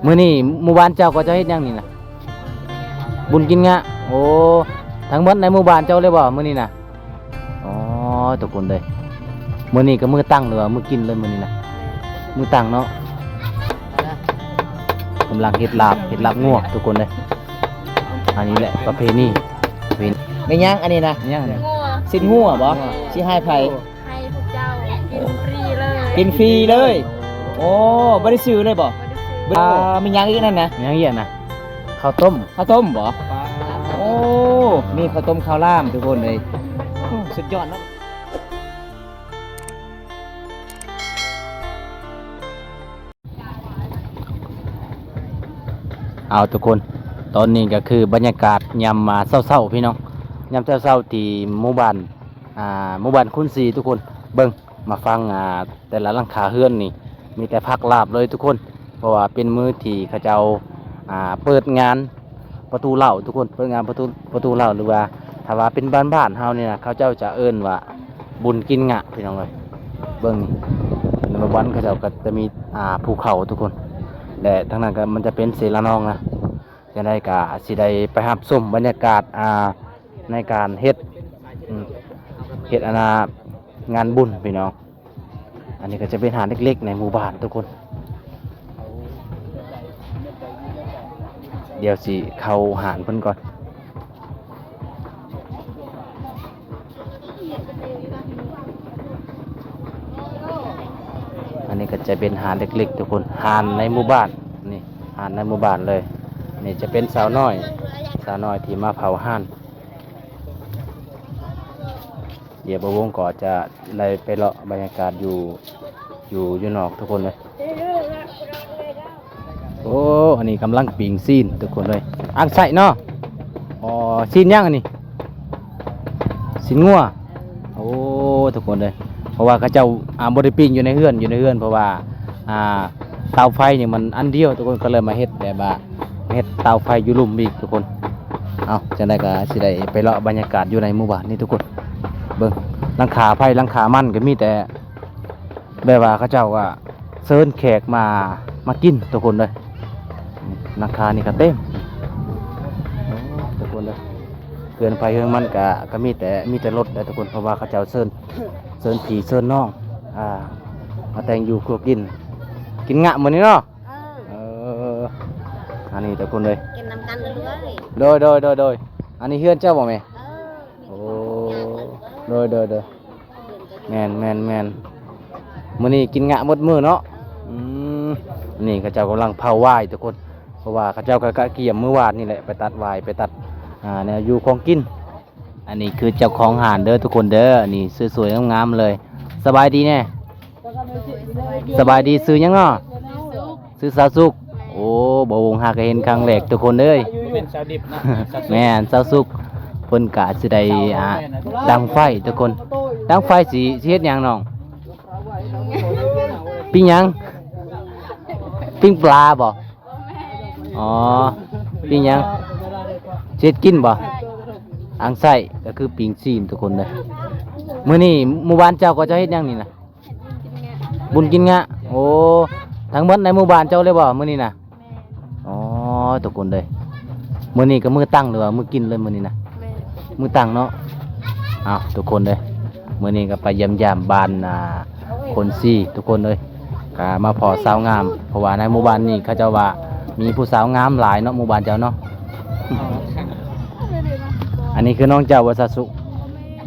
มื้อนี้หมู่บ้านเจ้าก็จะเฮ็ดหยังนี่น่ะบุญกินงะโอ้ทั้งหมดในหมู่บ้านเจ้าเลยบ่มื้อนี้น่ะอ๋อทุกคนเลยมื้อนี้ก็มื้อตั้งหรือว่ามื้อกินเลยมื้อนี้น่ะมื้อตั้งเนาะกำลังเฮ็ดลาบงัวทุกคนเลยอันนี้แหละประเพณีไม่ย่างอันนี้นะ ยังไง งัว สินหัวบ่สิให้ไผ ให้พวกเจ้ากินฟรีเลย กินฟรีเลย โอ้บ่ได้ซื้อเลยบ่ บ่ได้ซื้อ มีย่างอีกนั่นนะ ยังเหี้ยนะข้าวต้ม ข้าวต้มบ่โอ้มีข้าวต้มข้าวล่ามทุกคนเลยโอ้สุดยอดเนาะ เอาทุกคนตอนนี้ก็คือบรรยากาศยามมาเศร้าๆพี่น้องยามเศร้าๆที่หมู่บ้านหมู่บ้านคุณศรีทุกคนเบิ่งมาฟังแต่ละหลังคาเฮือนนี่มีแต่พักลาบเลยทุกคนเพราะว่าเป็นมื้อที่เขาเจ้าเปิดงานประตูเหล่าทุกคนเปิดงานประตูเหล่าหรือว่าถ้าว่าเป็นบ้านๆเฮานี่นะเขาเจ้าจะเอิ้นว่าบุญกินงะพี่น้องเลยเบิ่งนี่ในวันเขาเจ้าก็จะมีภูเขาทุกคนและทั้งนั้นก็มันจะเป็นเสลานองนะจะได้กะสิได้ไปรับชมบรรยากาศในการเฮ็ดงานบุญพี่น้องอันนี้ก็จะเป็นหาดเล็กๆในหมู่บ้านทุกคนเดี๋ยวสิเข้าหารเพิ่นก่อนอันนี้ก็จะเป็นหาดเล็กๆทุกคนหาดในหมู่บ้านนี่หาดในหมู่บ้านเลยนี่จะเป็นสาวน้อยที่มาเผาห่านเดี๋ยวบวงก็จะได้ไปเลาะบรรยากาศอยู่นอกทุกคนเลยโอ้อันนี้กำลังปิงซีนทุกคนเลยอังใส่เนาะอ๋อซีนย่างอันนี้ซีนงัวโอ้ทุกคนเลยเพราะว่าเขาเจ้าบริปิงอยู่ในเฮือนเพราะว่าเตาไฟเนี่ยมันอันเดียวทุกคนก็เลยมาเฮ็ดแบบว่าเฮ็ดเตาไฟอยู่ลุ่มอีกทุกคนเอาจะได้ก็สิได้ไปเลาะบรรยากาศอยู่ในหมู่บ้านนี่ทุกคนเบิ่งหลังคาไฟหลังคามันก็มีแต่แบบว่าเขาเจ้าก็เชิญแขกมากินทุกคนเลยหลังคานี่ก็เต็มทุกคนเลยเกินไฟเฮืองมันก็มีแต่รถแต่ทุกคนเพราะว่าเขาเจ้าเชิญผีเชิญน้องมาแต่งอยู่ครัวกินงะมื้อนี้เนาะอันนี้ทุกคนเลย กินน้ำกันเลย โดยอันนี้เฮือนเจ้าบ่แม่โอ้โดยแม่นมื้อนี้กินงะหมดมื้อเนาะนี่เขาเจ้ากำลังเผาไหว้ทุกคนเพราะว่าเขาเจ้าก็เกี่ยมมื้อวานนี่แหละไปตัดไหว้ไปตัดแนวอยู่ของกินอันนี้คือเจ้าของหาดเด้อทุกคนเด้อนี่สวยๆงามๆเลยสบายดีแน่สบายดีซื้อหยังเนาะซื้อสาวสุกโอ้บ่วงหาก็เห็นครั้งแรกทุกคนเอ้ย เป็นชาวดิบนะ แม่นสาวสุกเพิ่นกะสิได้ดังไฟทุกคนดังไฟสิเฮ็ดหยังน้องปิ้งหยังปิ้งปลาบ่อ๋อปิ้งหยังเฮ็ดกินบ่อังไส้ก็คือปิ้งซีนทุกคนเลยมื้อนี้หมู่บ้านเจ้าก็จะเฮ็ดหยังนี่น่ะบุญกินงะโอ้ทั้งหมดในหมู่บ้านเจ้าเลยบ่มื้อนี้น่ะอ๋อทุกคนเลยมื้อนี้ก็มื้อตั้งหรือว่ามื้อกินเลยมื้อนี้น่ะมื้อตั้งเนาะอ้าวทุกคนเลยมื้อนี้ก็ไปเยี่ยมยามบ้านคนซี่ทุกคนเลยก็มาพอสาวงามเพราะว่าในหมู่บ้านนี้เขาเจ้าว่ามีผู้สาวงามหลายเนาะหมู่บ้านเจ้าเนาะ อันนี้คือน้องเจ้าวัสสุ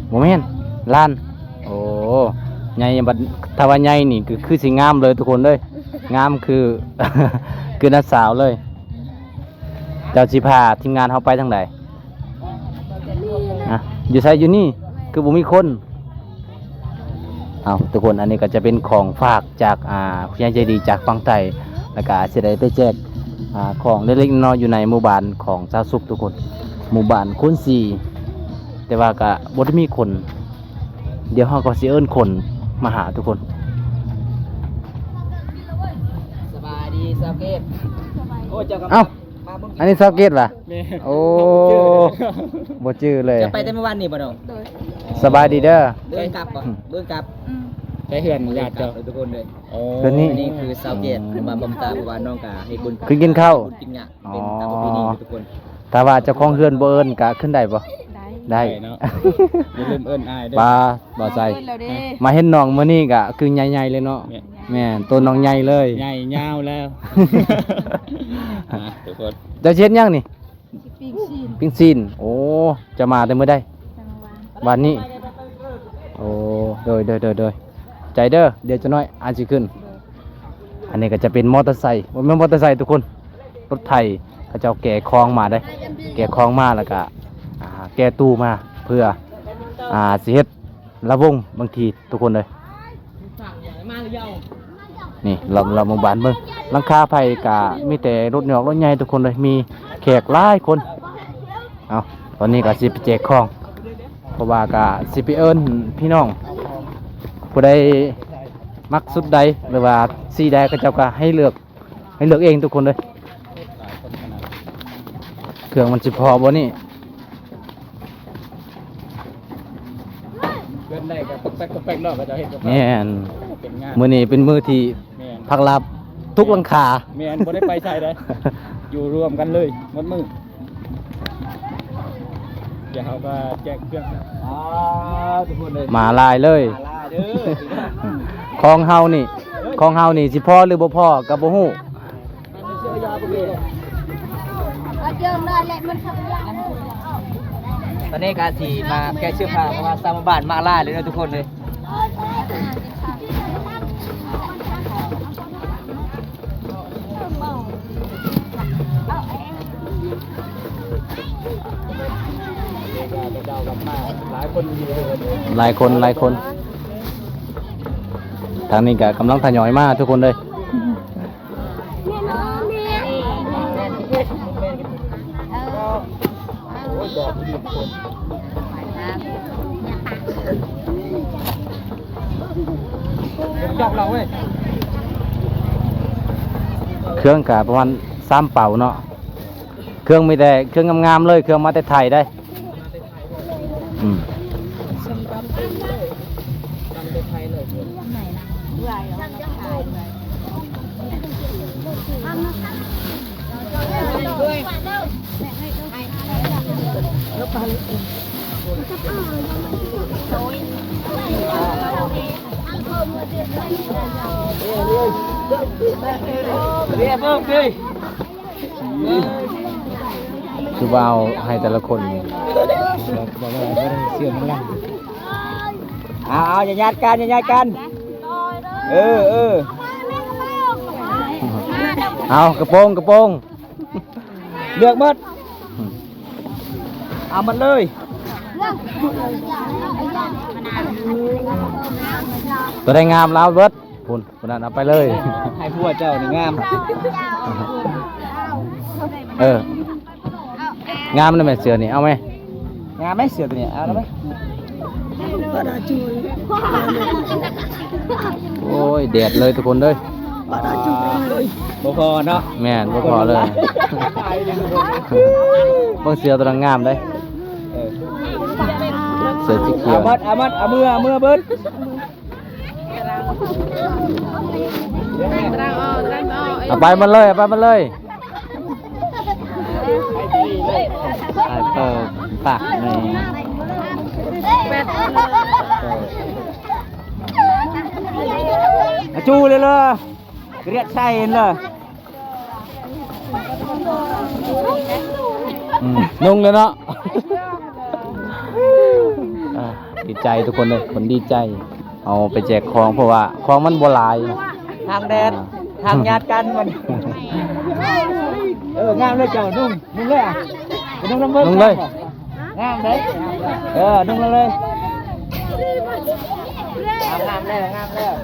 โมเมนล้านโอ้ใหญ่บัดถ้าว่าใหญ่นี่คือสิงามเลยทุกคนเลยงามคือ คือนักสาวเลยเจ้าสิพาทีมงานเขาไปทางใดอยู่ไสอยู่นี่คือบ่มีคนเอาทุกคนอันนี้ก็จะเป็นของฝากจากผู้ใหญ่ใจดีจากฝั่งใต้แล้วก็สิได้ไปแจกของเล็กๆน้อยๆอยู่ในหมู่บ้านของชาวสุขทุกคนหมู่บ้านคุณสีแต่ว่าก็บ่ได้มีคนเดี๋ยวเฮาก็สิเอิ้นคนมาหาทุกคน สบายดีสาวเกตโอ้เจ้ากับ เอ้า มาเบิ่ง อันนี้ซาวเกตป่ะ แม่ โอ้บ่จื้อเลย จะไปแต่เมื่อวานนี่บ่น้อง สบายดีเด้อ เบิ่งกลับบ่เบิ่งกลับ ไปเฮือนญาติเจ้าทุกคนเลยโอ้ เฮือนนี่ นี่คือสาวเกตมาบำตาประวานน้องกาให้บุญ ขึ้นกินข้าว บุญกินหยาเป็นตามประเพณีทุกคน ถ้าว่าเจ้าของเฮือนบ่เอิ้นก็ขึ้นได้บ่ ได้ ได้ เนาะอย่าลืมเอิ้นอ้ายเด้อ ปลาบ่ใจ ขึ้นแล้วเด้ มาเห็นน้องมื้อนี้ก็คือใหญ่ๆเลยเนาะ เนี่ย แม่นตัวน้องใหญ่เลย ใหญ่ยาวแล้วทุกคน เจะเช็ดยังนี่ ปีกชีน ปิ้งซีนโอ้จะมาแต่มื้อใด จังหวะ วันนี้โอ้โดยใจเด้อเดี๋ยวจะน้อยอาจสิขึ้น อันนี้ก็จะเป็นมอเตอร์ไซค์บ่แม่นมอเตอร์ไซค์ทุกคนรถไถเขาเจ้าแก่คลองมาได้ แก่คลองมาแล้วก็แก่ตู้มาเพื่อสิเฮ็ดระวงบางทีทุกคนเลยนี่เรามาบานเบิ่งหลังคาไผก็มีแต่รถหยอกรถใหญ่ทุกคนเลยมีแขกหลายคนเอาตอนนี้ก็สิไปแจกของเพราะว่าก็สิไปเอิ้นพี่น้องผู้ใดมักสุดใดหรือว่าสีใดก็เจ้าก็ให้เลือกเองทุกคนเลยเครื่องมันสิพอบ่นี่ เพื่อนได้ก็ตกแป๊กๆเนาะก็จะเฮ็ดกับ แม่น เป็นงาน มื้อนี้เป็นมื้อที่ แม่น พักลับทุกหลังคา แม่นบ่ได้ไปใส่เลยอยู่รวมกันเลยหมดมือเดี๋ยวเขาก็แจกเครื่องทุกคนเลย มาลายเลย มาลาเด้อ ของเฮานี่สิพอหรือบ่พอก็บ่ฮู้ เอาเจอมาแหละมันทำยาก ตอนนี้การสีมาแก้เสื้อผ้าเพราะว่าสามบ้านมาล่าเลยนะทุกคนเลยหลายคนอยู่เลย หลายคนทางนี้ก็กำลังทยอยมาทุกคนเลย จอกเราเว้ย เครื่องก็ประมาณ3เป่าเนาะเครื่องมีแต่เครื่องงามๆเลยเครื่องมาแต่ไทยได้อืม เรียบเพิ่มดิ คือว่าเอาให้แต่ละคน บอกว่าไม่ได้เสื่อมมันละเอาอย่าญาติกันเออ เอากระโปรง เลือกหมดเอามันเลย ตัวได้งามแล้วเบิดพุ่นนั้นเอาไปเลย ให้พวกเจ้านี่งาม งามนะแม่เสือนี่เอาไหม งามไหมเสือตัวนี้เอาแล้วไหม โอ้ยแดดเลยทุกคนเลย บ่พอเนาะ แม่นบ่พอเลยเบิ่งเสือตัวนั้นงามเลย เออ เสือสีเขีย เอา ว มัดเอามือเบิ้ล ตรังอ้อตรังอ้อ เอาไปมันเลยไปเปิดปากใน เป็ด จูเลยเรียกใส่เลย นุ่งเลยเนาะดีใจทุกคนเลยคนดีใจ เอาไปแจกของเพราะว่าของมันบ่หลาย ทางแดดทางญาติกันมันงามเลยเจ้านุ่งเลยอ่ะนุ่งน้ำเบิ้ล นุ่งเลย งามเลยนุ่งเลยงามแล้ว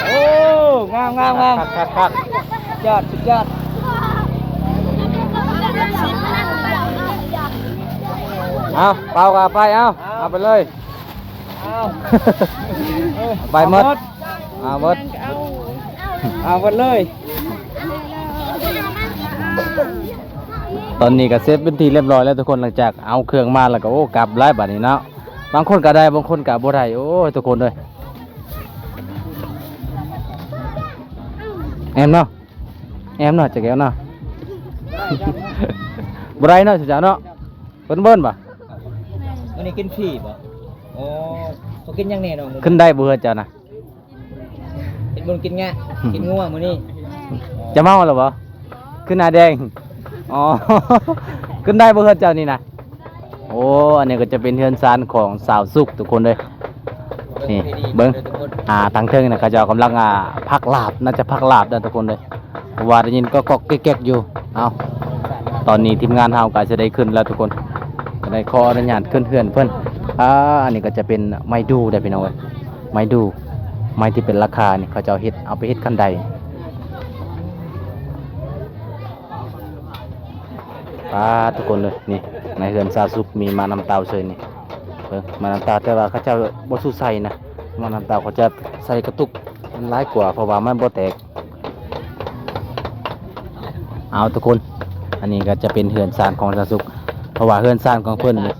โอ้งามคัก ยอดสุดยอด เอาเปล่ากับไปเอาไปเลย เอา ไปหมดเอาหมด เอาหมดเลย ตอนนี้ก็เสร็จเป็นทีเรียบร้อยแล้วทุกคนหลังจากเอาเครื่องมาแล้วก็โอ้กลับไล่บัดนี้เนาะ บางคนก็ได้บางคนก็บ่ได้โอ้ยทุกคนเลยแอมเนาะจะแก้วเนาะ บ่ได้เนาะจ้าเนาะเบิ่นป่ะ วันนี้กินฟรีบ่โอ้เขากินยังแน่น้อง ขึ้นได้บ่เฮือเจ้านะ กินบนกินงะกินง่วงมื้อนี้ จะเมาหรอบ่ขึ้นหน้าแดงอ๋ อ ขึ้นได้บ่เฮือเจ้านี่นะโอ้อันนี้ก็จะเป็นเฮือนซานของสาวสุกทุกคนเลยนี่เบิ่งทางเทิงน่ะเขาเจ้ากำลังพักลาบน่าจะพักลาบเด้อทุกคนเลยเพราะว่าได้ยินก็ก๊อกแก๊กๆอยู่เอาตอนนี้ทีมงานเฮาก็จะได้ขึ้นแล้วทุกคนก็ได้ขออนุญาตขึ้นเฮือนเพิ่นอันนี้ก็จะเป็นไม้ดูได้พี่น้องเอ้ยไม้ดูไม้ที่เป็นราคานี่เขาเจ้าเฮ็ดเอาไปเฮ็ดคันใดทุกคนเลยนี่ในเฮือนซาซุกมีมาน้ำเตาเฉยนี่เบิ่งมาน้ำเตาแต่ว่าเขาเจ้าบ่สู้ใส่นะมาน้ำเตาเขาจะใส่กระตุกมันหลายกว่าเพราะว่ามันบ่แตกเอาทุกคนอันนี้ก็จะเป็นเฮือนซานของซาซุกเพราะว่าเฮือนซานของเพิ่นนี่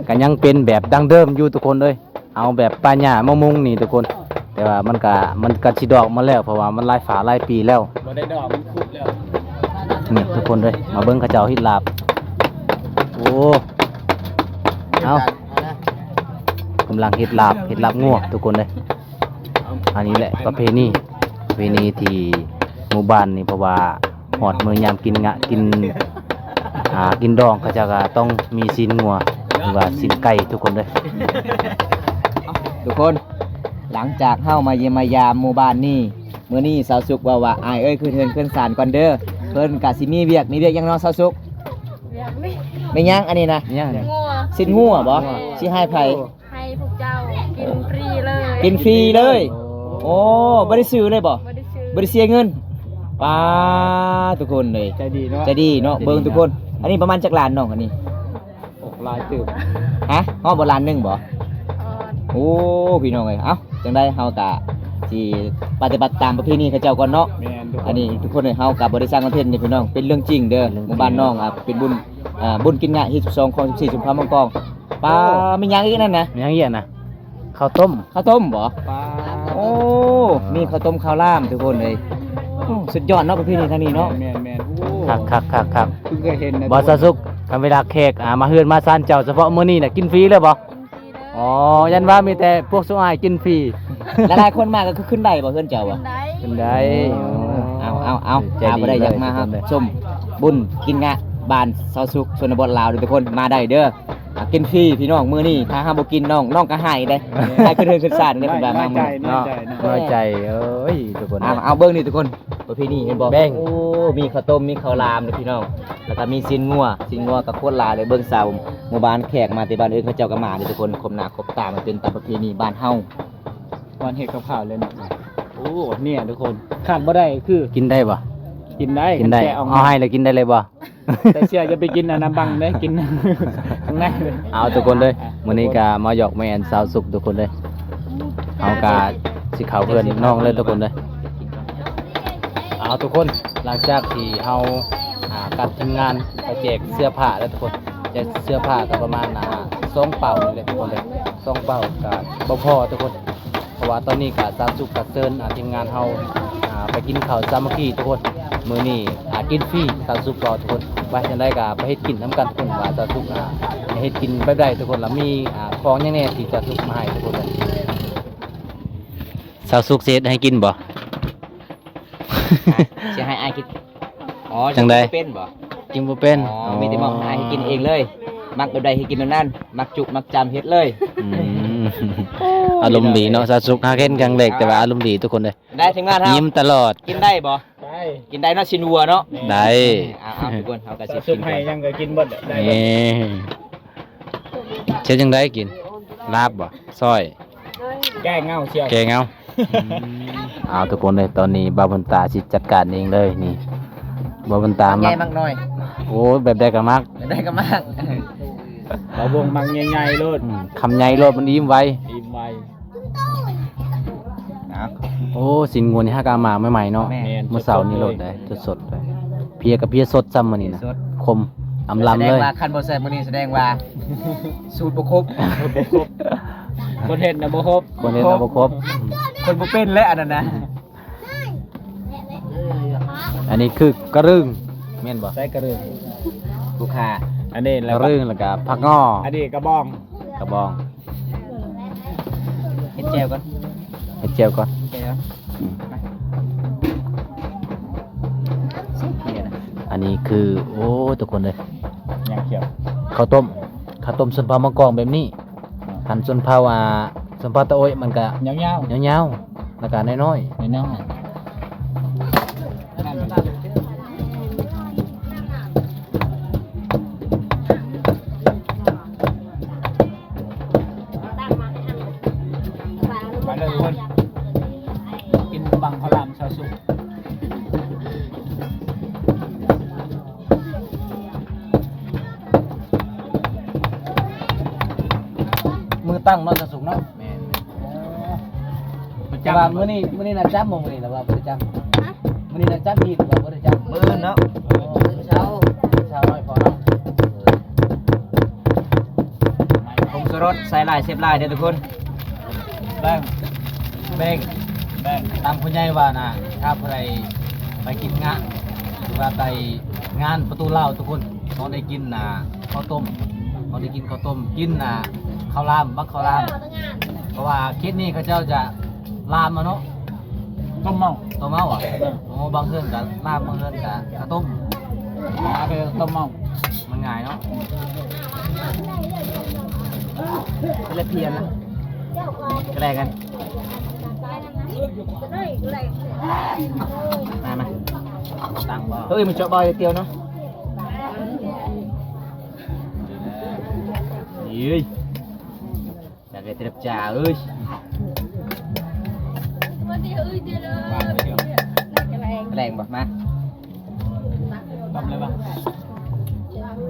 ก็ยังเป็นแบบดั้งเดิมอยู่ทุกคนเลยเอาแบบป่าหญ้ามะมุงนี่ทุกคนแต่ว่ามันก็สิดอกมาแล้วเพราะว่ามันหลายฝาหลายปีแล้ว บ่ได้ดอกมันคุดแล้ว นี่ทุกคนเลยมาเบิ้งเขาเจ้าเฮ็ดลาบโอ้เอากำลังเฮ็ดลาบงัวทุกคนเลยอันนี้แหละประเพณีที่หมู่บ้านนี่เพราะว่าหอดมือยามกินงะกินดองเขาเจ้าก็ต้องมีซีนงัวหรือว่าซีนไก่ทุกคนเลย ทุกคนหลังจากเฮามาเยี่ยมมายามหมู่บ้านนี่มื้อนี้สาวสุกว่าอ้ายเอ้ยคือเทินขึ้นศาลก่อนเด้อเพิ่นก็สิมีเวียกยังเนาะสาวสุก อยากนี่ ไม่ยังอันนี้นะ เนี่ย งัว สิ้นงัวบ่สิให้ไผ ให้พวกเจ้ากินฟรีเลย กินฟรีเลย โอ้บ่ได้ซื้อเลยบ่ ไม่ได้ซื้อ บ่ได้เสียเงินป้าทุกคนเลยใจดีเนาะเบิ่งทุกคน อันนี้ประมาณจักล้านน้องอันนี้ 6 ล้านตึบ ฮะฮอดบ่ล้านหนึงบ่ เออ โอ้พี่น้องเอ้ยเอ้าจังได้เฮาก็สิปฏิบัติตามประเพณีเขาเจ้าก่อนเนาะอันนี้ทุกคนเอ้ยเฮาก็บ่ได้สร้างคอนเทนต์นี่พี่น้องเป็นเรื่องจริงเด้อหมู่บ้านน้องเป็นบุญกินงะที่12ของ14สุภาพมังกรปลามีหยังอีกนั่นนะ มีหยังเหี้ยนะข้าวต้ม ข้าวต้มบ่โอ้มีข้าวต้มข้าวล่ามทุกคนเลยโอ้สุดยอดเนาะประเพณีทางนี้เนาะ แมนโอ้ คัก เพิ่งเคยเห็นนะ บอสสุกทำเวลาแขกมาเฮือนมาซานเจ้าเฉพาะมื้อนี้น่ะกินฟรีเลยบ่ กินฟรีเลย อ๋อยันว่ามีแต่พวกสุอายกินฟรี หลายๆคนมาก็คือขึ้นได้บ่เฮือนเจ้า กิ อ่ะ นได้ ขึ้นได้ เอา ใจดี บ่ได้อยากมาครับชมบุญกินงะบ้านเซาสุกชนบทลาวเด้อทุกคนมาได้เด้อกินฟรีพี่น้องมื้อนี้ถ้าหาบ่กินน้องก็หายได้ให้ขึ้นเฮือนขึ้นศาลได้เพิ่นว่ามามื้อนี้ เนาะน้อยใจเอ้ยทุกคน เอาเบิ่งนี่ทุกคนประเพณีเห็นบ่ แบ่ง โอ้มีข้าวต้มมีข้าวรามเด้อพี่น้องแล้วก็มีซีนงัวกับโคตรลาเลยเบิ่งสาวหมู่บ้านแขกมาแต่บ้านอื่นเขาเจ้าก็มาเด้อทุกคนคมหน้าคมตามันเป็นตามประเพณีบ้านเฮา วันเห็ดกับข่าวเลยนะโอ้เนี่ยทุกคนขาดบ่ได้คือ กินได้บ่ กินได้ กินได้ แกะออก เอาให้เลยกินได้เลยบ่ แต่เชื่อจะไปกินอันน้ำบังได้กินข้างในเลย เอาทุกคนเลยมื้อนี้ก็มาหยอกแม่นสาวสุกทุกคนเลยเอากาสิเข้าเพื่อนน้องเลยทุกคนเลยเอาทุกคนหลังจากที่เฮากับทีมงานไปแจกเสื้อผ้าแล้วทุกคนแจกเสื้อผ้าก็ประมาณ2เป่านี่แหละทุกคนเลย2เป่าก็บ่พอทุกคนเพราะว่าตอนนี้ก็สาวสุกกับเซิร์นทีมงานเฮาไปกินข้าวสามัคคีทุกคนมื้อนี้กินฟรีสาวสุกรอทุกคนว่าจังได๋ก็ไปเฮ็ดกินนํกันทุกคนว่าสาวสุกเฮ็ดกินแบบใดทุกคนแล้วมีของหยังแน่ที่จะสุกมาให้ทุกคนเลยสาวสุกเฮ็ดให้กินบ่ สิให้อายคิดอ๋อ จังใด เป็นบ่ กินบ่เป็น อ๋อมีแต่บอกให้กินเองเลย มักแบบใดให้กินแบบนั้น มักจุมักจำเฮ็ดเลย อืมอารมณ์ดีเนาะสาวสุกหาเห็นครั้งแรกแต่ว่าอารมณ์ดีทุกคนเลย ได้ถึงงานเฮา ยิ้มตลอด กินได้บ่ ได้ กินได้เนาะชินวัวเนาะ ได้ เอาทุกคนเฮาก็สิ ซุ กิ ป น ให้ ก่อน ยังก็กินบ่ได้ นี่เช็ดจังได้กินลาบบ่ซอย แก้เงาเชียว แกงเอาเอาทุกคนเลยตอนนี้บาวบุญตาสิจัดการเองเลยนี่บาวบุญตา ให มั ญ่ ก มักน้อย โอ้ยแบบได้ก็มัก ได้ก็มาก เราวงมังใหญ่ๆโลด คำใหญ่โลดมันยิ้มไว้ อิ่มไว นะ โอ้สินงูนี่ฮากามาใหม่ๆเนาะ แม่ เมื่อเสาร์นี้โลดได้สดๆเลยเพียกับเพียสดซ้ำมื้อนี้นะ สด คม อำลำ แสด เล ง ย ว่าคันบ่แซ่บมื้อนี้แสดงว่าสูตรบ่ครบ คนเห็นนะบ่ครบ คนเห็นเราบ่ครบ คนบ่เป็นแล้วอันนั้นนะ อันนี้คือกระรึงแม่นบ่ ใส่กระเรือง ลูกค้า อันนี้ ก แล้ว ระรึงแล้วก็ผักงอ อันนี้กระบอง กระบอง เฮ็ดแจ่วก่อน เฮ็ดเจียวก่อน แจ่วเนี่ยนะ อันนี้คือโอ้ทุกคนเลย อย่างเขียว ข้าวต้มส่วนเผามะกอกแบบนี้หันส่วนเผาส่วนเผาตะโอยมันก็ ยาว ยาวๆแล้วก็น้อย ๆน้อยๆมาเลยทุกคนกินบังพลามชาสุก ๆมือตั้งเนาะจะสุกเนาะแม่น ประ แต่ จำ ว่ามื้อนี้น่ะจับมื้อนี้แล้วว่าบ่ได้จับมื้อนี้น่ะจับอีกว่าบ่ได้จับ มื้อเนาะ เช้าน้อยพอเนาะ ผงชูรสใส่หลายเสียบหลายเด้อทุกคน แป้ง แบ่ง แป้ง ตามผู้ใหญ่ว่าน่ะถ้าผู้ใดไปกินงานหรือว่าไปงานประตูเหล้าทุกคนเขาได้กินข้าวต้มเขาได้กินข้าวต้มกินข้าวรามบักข้าวรามเพราะว่าเคสนี้เขาเจ้าจะลามมาเนาะ ต้มเมา ต้มเมาอ่ะโอ้บางเรื่องกับลามบางเรื่องกับข้าวต้ม อาคือต้มเมา มันง่ายเนาะ เป็นละเพียนนะแกล้งกันมา ตังบ่ เฮ้ยมันเจาะบอยเตียวเนาะเฮ้ยอยากได้เตรียมจ่าเอ้ย วางไปเดียว แกล้งบอกมา ต้มเลยป่ะ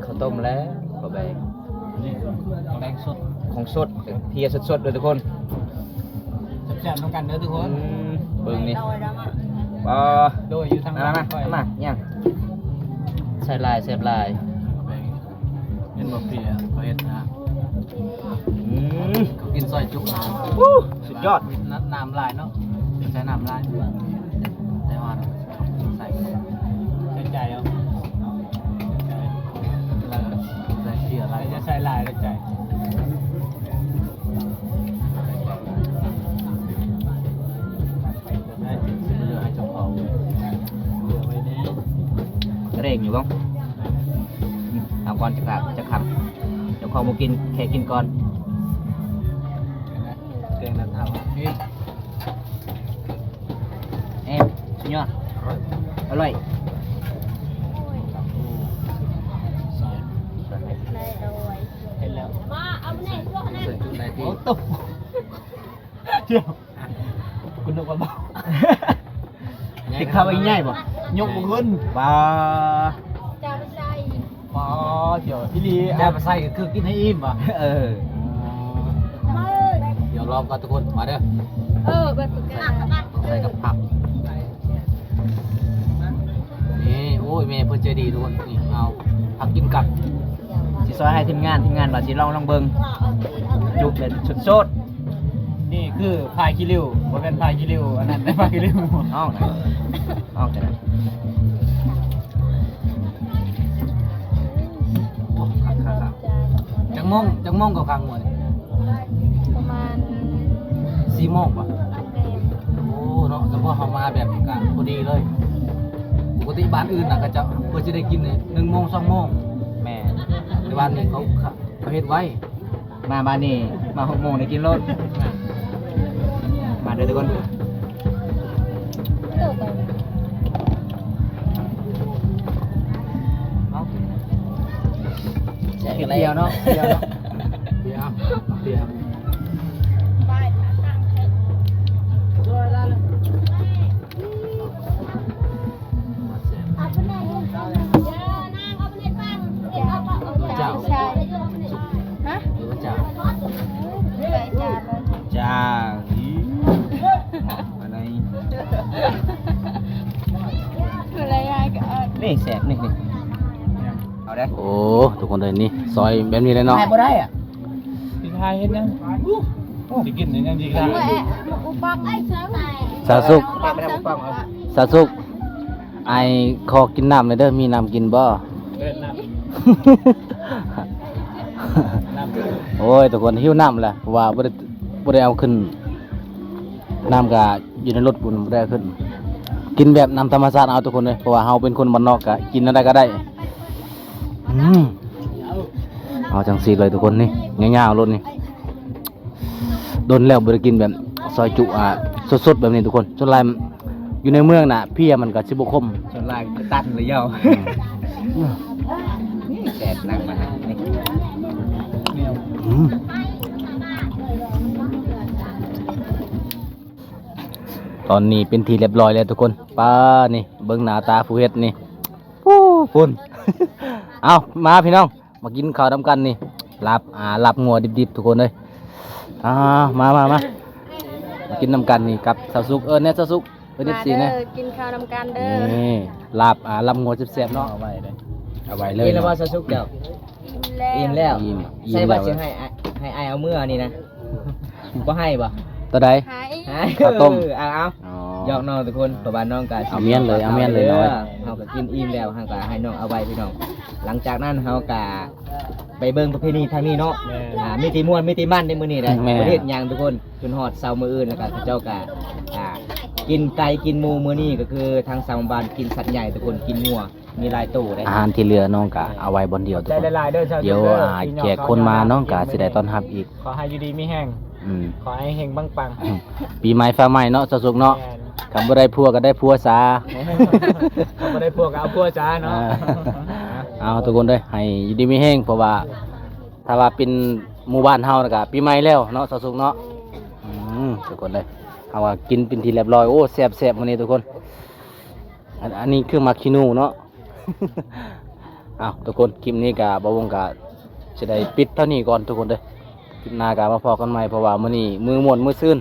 ข้าวต้มแล้วข้าวแบง นี่แป้งสด ของสดเพียสดๆเลยทุกคน แซ่บๆต้องกันเด้อทุกคน เบิ่งนี่ปอ โดยอยู่ทาง มายังใส่ลายเสียบลาย เห็นบ่เพียเขาเฮ็ดนะ เขากินซอยจุกนะ สุดยอด น้ำลายเนาะใช้น้ำลายแต่ว่าใส่ ใส่ใจเอา ใส่เพียอะไร จะใส่ลายแล้วใจ ได้เหลือให้เจ้าของ เหลือไว้นี้ เร่งอยู่บ้างเอาก่อนจะขับเดี๋ยวขอมากินแค่กินก่อน แกงนั้นทำพี่ สุดยอดอร่อย เห็นแล้ว ใส่จุดไหนที่ โอ้ตบเจียวคุณนึกว่าบ้า ติดข้าวอีกง่ายบ่ ยกมือขึ้น บ้า ปอเจียวพี่ลี จะไปใส่ก็คือกินให้อิ่มป่ะ เออ เดี๋ยวลองกันทุกคนมาเด้อต้องใส่กับผักนี่โอ้ยแม่เพิ่นใจดีทุกคนนี่เอาผักกินกับ สิซอยให้ทีมงานว่าสิลองเบิ่งจุกเลยสด นี่คือพายคิริวบ่เป็นพายคิริวอันนั้นได้พายคิริว ๆอ้าวแต่นะ จังมงกับครั้งหมด ประมาณ 4 โมงป่ะโอ้เนาะเฉพาะเขามาแบบกะพอดีเลยปกติบ้านอื่นน่ะก็จะเพื่อจะได้กินเนี่ย1 โมง 2 โมง แม่ แต่บ้านนี้เขาเฮ็ดไว้ มาบ้านนี่มา6 โมงได้กินรถมาเด้อทุกคน เอา แจกกันเดียวเนาะ เดี๋ยวเดี๋ยว ใช่ฮะ หรือว่าจะ ไปจานเลย จ้าอะไร อะไรไงก็ นี่แสบนี่เอา ได้ โอ้ทุกคนเลยนี่ซอยแบบนี้เลยเนาะ ขายบ่ได้อ่ะ พี่ชายเห็นยังสิกินยังสิได้ อุปักไอ้เสือไง สาวสุก ไม่ได้ฟังเอา สาวสุกไอขอกินน้ำเลยเด้อมีน้ำกินบ่ เดินน้ำน้ำ โอ้ยทุกคนหิวน้ำแหละเพราะว่าบ่ได้เอาขึ้นน้ำก็อยู่ในรถปุ่นบ่ได้เอาขึ้น กินแบบน้ำธรรมชาติเอาทุกคนเลยเพราะว่าเฮาเป็นคนบ้านนอกก็กินอะไรก็ได้เอาจังสีเลยทุกคนนี่ง่ายๆรถนี่โดนแล้วบ่ได้กินแบบซอยจุสดๆแบบนี้ทุกคนส่วนลายอยู่ในเมืองน่ะเพียมันก็สิบ่คม ส่วนลายตันเลยเย้าแสบนั่งมานี่ อืมตอนนี้เป็นทีเรียบร้อยแล้วทุกคนป้านี่เบิ่งหน้าตาผู้เฮ็ดนี่โอ้ฝุ่น เอามาพี่น้องมากินข้าวนํกันนี่ลาบงัวดิบๆทุกคนเลยมากินนํกันนี่กับสาวสุกเนี่ยสาวสุก14เนี่ย กินข้าวนำกันเด้อ นี่ลาบงัวแซ่บๆเนาะเอาไว้เลย นี่แล้วว่าสุกเจ้าอิ่มแล้ว อิ่ม ใส่บัตร แล้ว สิให้ไอเอาเมื่อนี่นะบ่ให้บ่ ตัวใด หาย ให้ ข้าวต้ม เอา อ๋อ หยอกน้องทุกคนประบาน้องก็สิ เอาเมียนเลยเอาเมียนเลยน้อย เฮาก็กินอิ่มแล้วเฮาก็ให้น้องเอาไว้พี่น้องหลังจากนั้นเฮาก็ไปเบิ่งประเพณีทางนี้เนาะมีตีม่วนมีตีมั่นในมื้อนี้ได้ แม่ ประเทศหยังทุกคนจนฮอดเช้ามื้ออื่นแล้วก็เจ้าก็กินไก่กินหมูมื้อนี้ก็คือทางสามบ้านกินสัตว์ใหญ่ทุกคนกินงัวมีหลายตู้ได้ อาหารที่เหลือน้องกะเอาไว้บนเดียวทุก ใจ คน หลายๆเด้อชาว เดี๋ยวแขกคนมาน้องกะสิได้ต้อนรับอีก ขอให้อยู่ดีมีแห้ง อืม ขอให้เฮงปังปัง ปีใหม่ฟ้าใหม่เนาะสุกๆเนาะ แม่น กับบ่ได้พัวก็ได้พัวซา เขาไม่ได้พวกเอาพวกจ้าเนาะ เอาทุกคนเด้อให้อยู่ดีมีแห้งเพราะว่าถ้าว่าเป็นหมู่บ้านเฮาน่ะก็ปีใหม่แล้วเนาะสุกๆเนาะทุกคนเลยเอาว่ากินเป็นทีเรียบร้อยโอ้แซ่บๆมื้อนี้ทุกคนอันนี้คือมักขี้หนูเนาะ เอาทุกคนคลิปนี้ก็บ่วงก็สิได้ปิดเท่านี้ก่อนทุกคนเด้อคลิปหน้าก็มาพอกันใหม่เพราะว่ามื้อนี้มือม่วนมือซื่น